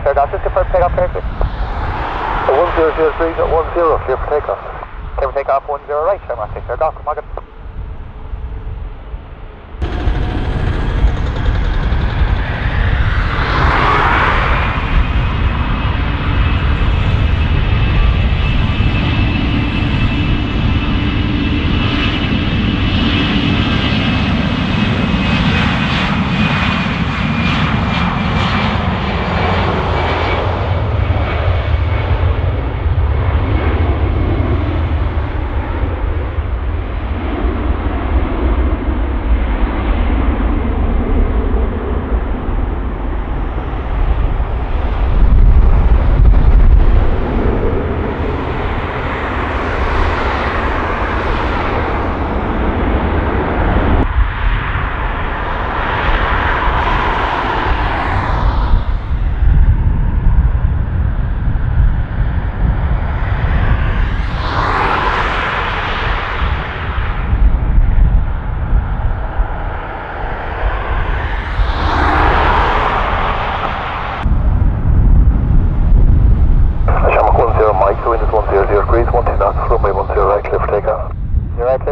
Fair Golf, just confirm takeoff clear, please. 1003 at 10, clear for takeoff. Clear for takeoff 10 right, Shamrock, Fair Golf, come on, good.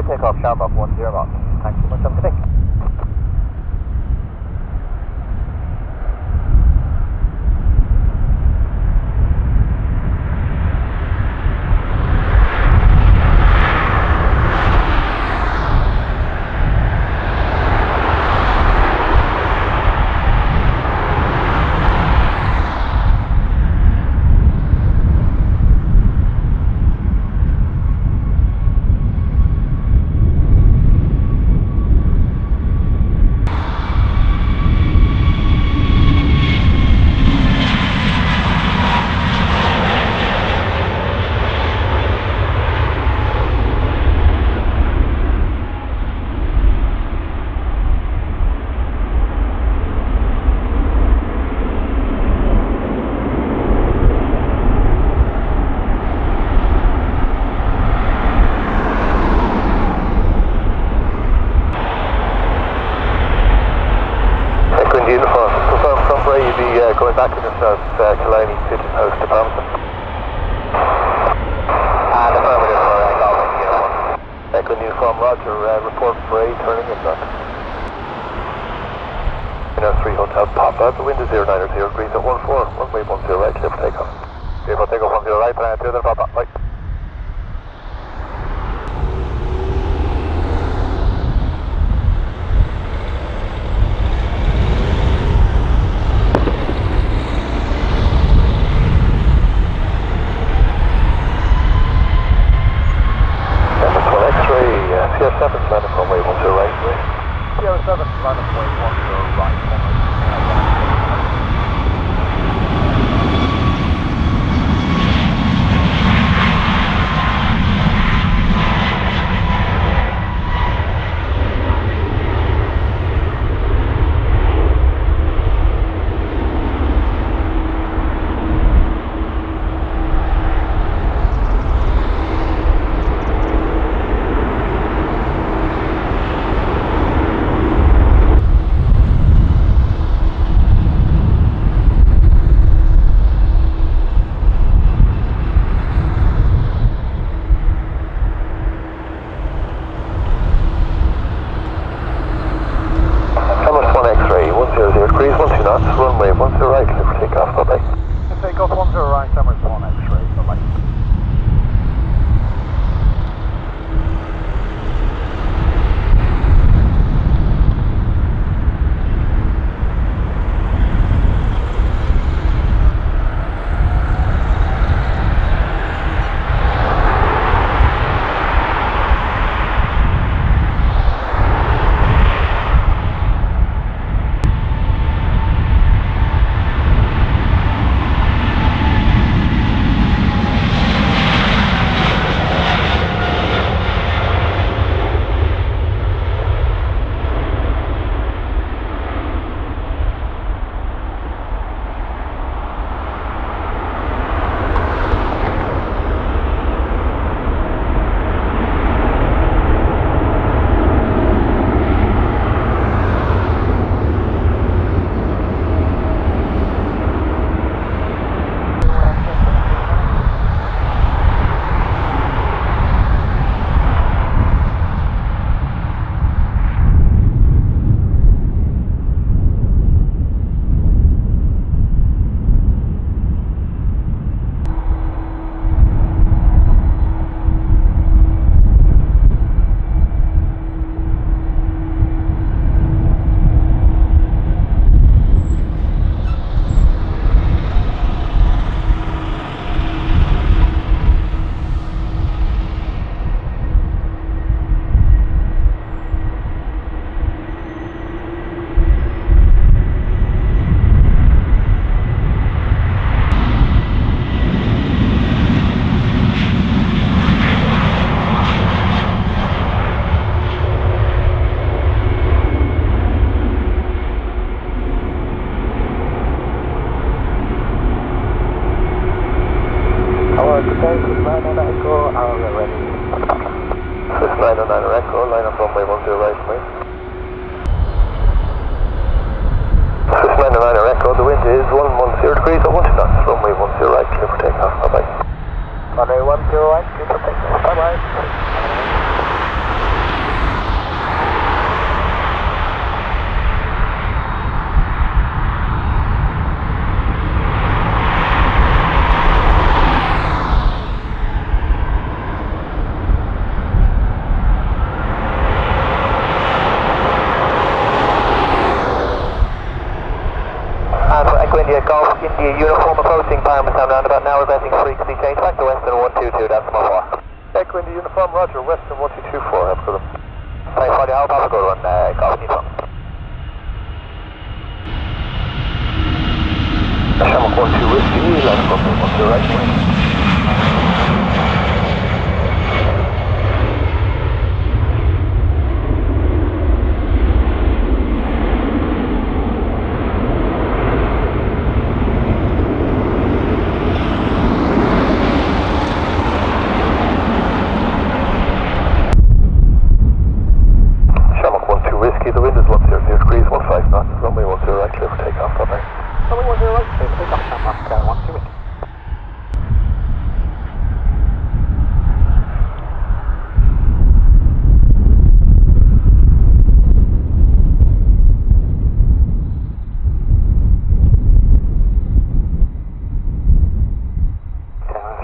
Takeoff, Shamrock 10 knots. Thanks so much, have a good day. Going back to the South Killarney Pigeon House to Palmerston. And affirmative for Golf 1. Echo Uniform Roger, report for A turning inbound. 3 Hotel Pop out, the wind is 090 degrees at 14, runway 10 right, clear for takeoff. Clear for takeoff 10 right, plan 2 then pop up, right. Sierra 7 landing runway 10 right. Sierra 7 landing runway 10 right. is 110 degrees at 1 knots, runway 10 right, clear for takeoff, bye-bye. Runway 10 right, clear for takeoff, bye-bye. India Golf, India uniform approaching Parmesan roundabout now reversing frequency change back to Western 122, that's my 4. Echo India uniform, roger, Western 1224, have a good one. Thanks, Friday, have a good one, Golf uniform. Shamrock 12 Whiskey, line up on the right wing. The wind is 100 degrees, 15 knots, runway 10 right, clear for takeoff, bye-bye. Runway 10 right, clear for takeoff, Shamrock 12 Whiskey.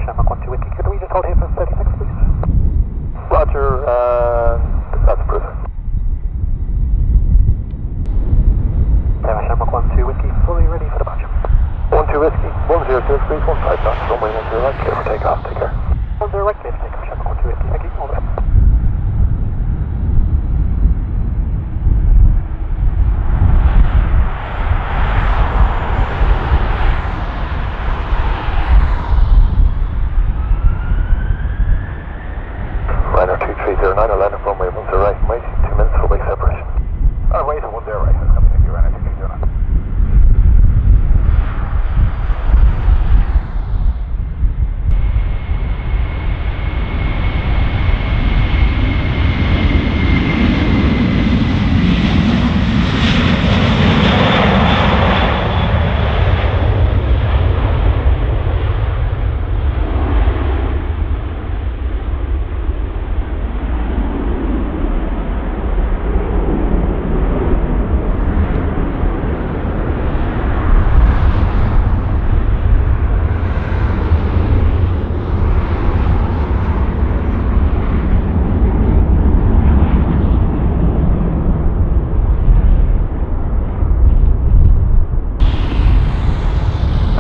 Shamrock 12 Whiskey, could we just hold here for 30 seconds, please? Roger, that's Bruce. Shamrock 12 Whiskey, fully ready for departure. 12 Whiskey, 100 degrees, 15 knots, runway 10 right, clear for takeoff, take care. 10 right, clear for takeoff, Shamrock 12 Whiskey, thank you, all the best. Liner 2309, a line up runway 10 right, waiting 2 minutes for wake separation. Wait, 10 right, that's coming, thank you, Liner 2309.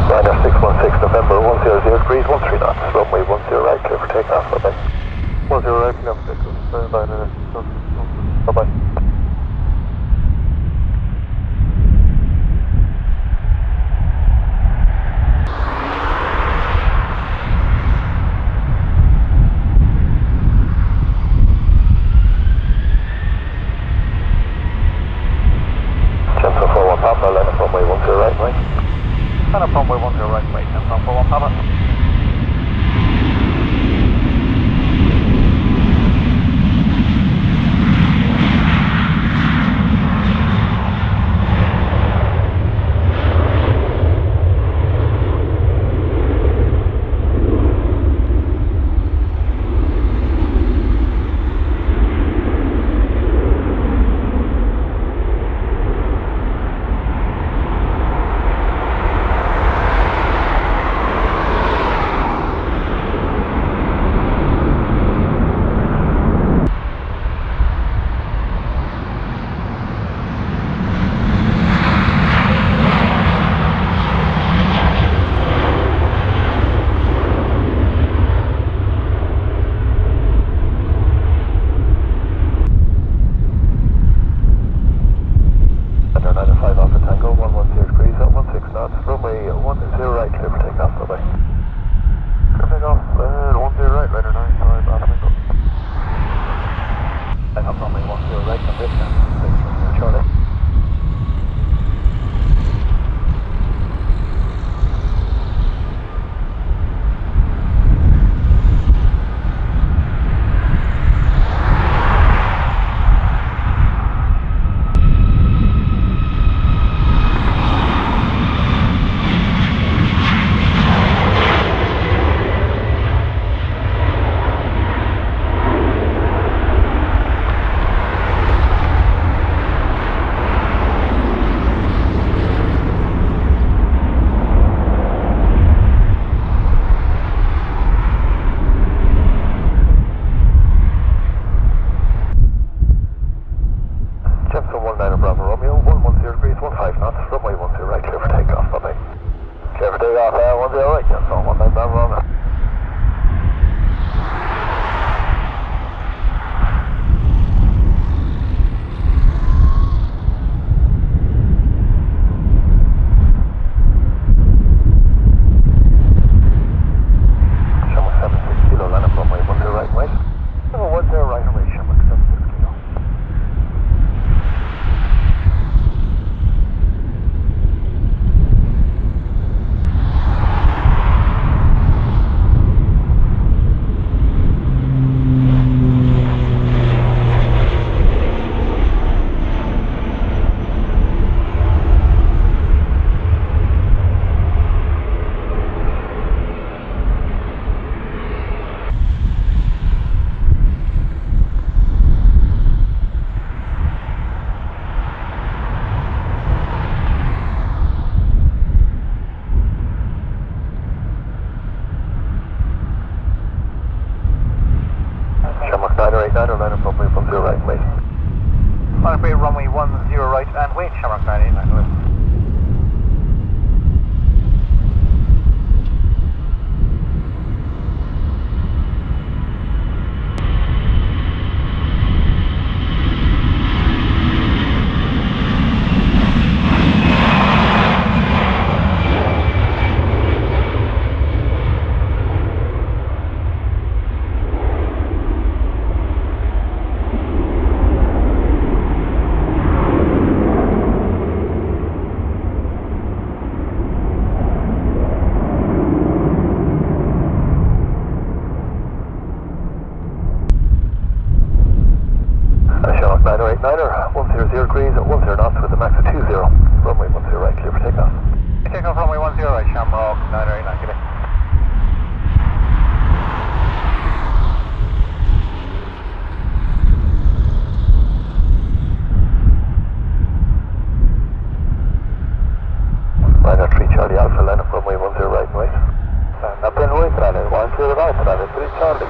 Liner 616 November, 100 degrees, 13 knots, runway 10 right, clear for takeoff, bye-bye. 10 right, clear for takeoff, bye-bye. Jensen 41 Papa, line up runway 10 right, right. Line up runway 10 right, wait, Jensen 41 Papa. Under 95 Alpha Tango, 110 degrees at 16 knots, runway 10 right, clear for takeoff, bye-bye. Clear for takeoff, 10 right, Liner 95 Alpha Tango. Line up runway 10 right, on this end, Charlie. Papa Romeo, 110 degrees, 15 knots, runway 10 right, clear for takeoff, bye-bye. Clear for takeoff, 10 right, that's all, 19 Papa Romeo. Runway 10 right and wait, Shamrock 989 right. Niner, 100 degrees, 10 knots with a max of 20. Runway 10 right, clear for takeoff. Takeoff runway 10 right, Shamrock 989, good day. Niner 3 Charlie Alpha, line up runway 10 right and wait. Line up and wait, Niner 10 right, Niner 3 Charlie.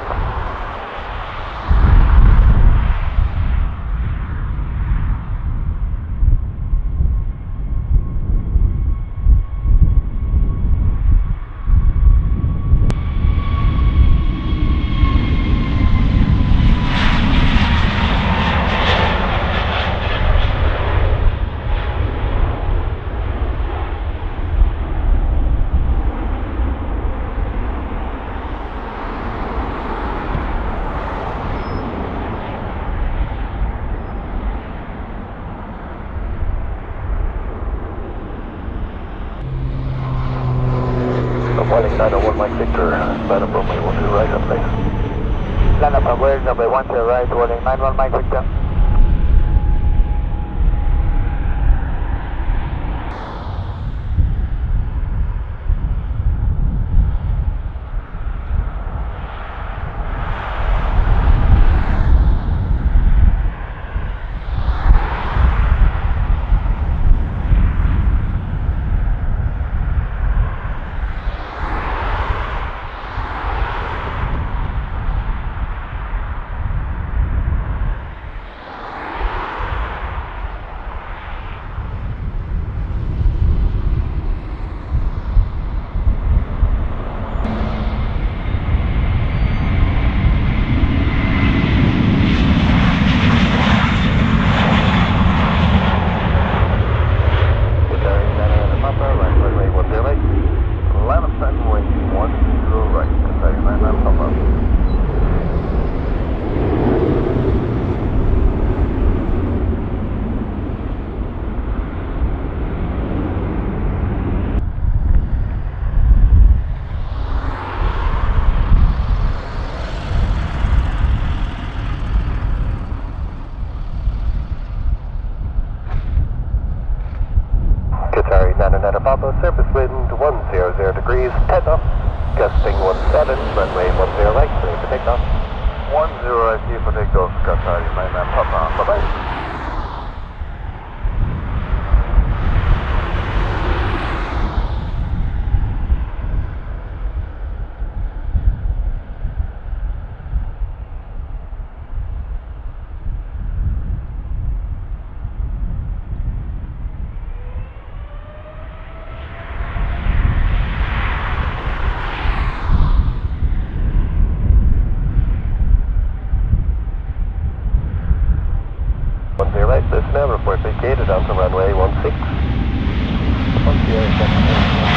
Warning 901 Mike Victor, line up runway 10 right up place. Line up and wait, runway 10 right, warning 91 Mike Victor. Niner Papa, surface wind 100 degrees, 10 knots, gusting 17, runway 10 right, clear for takeoff. 10 right, clear for takeoff, Qatar, Niner Papa, bye-bye. down to runway 16. 10,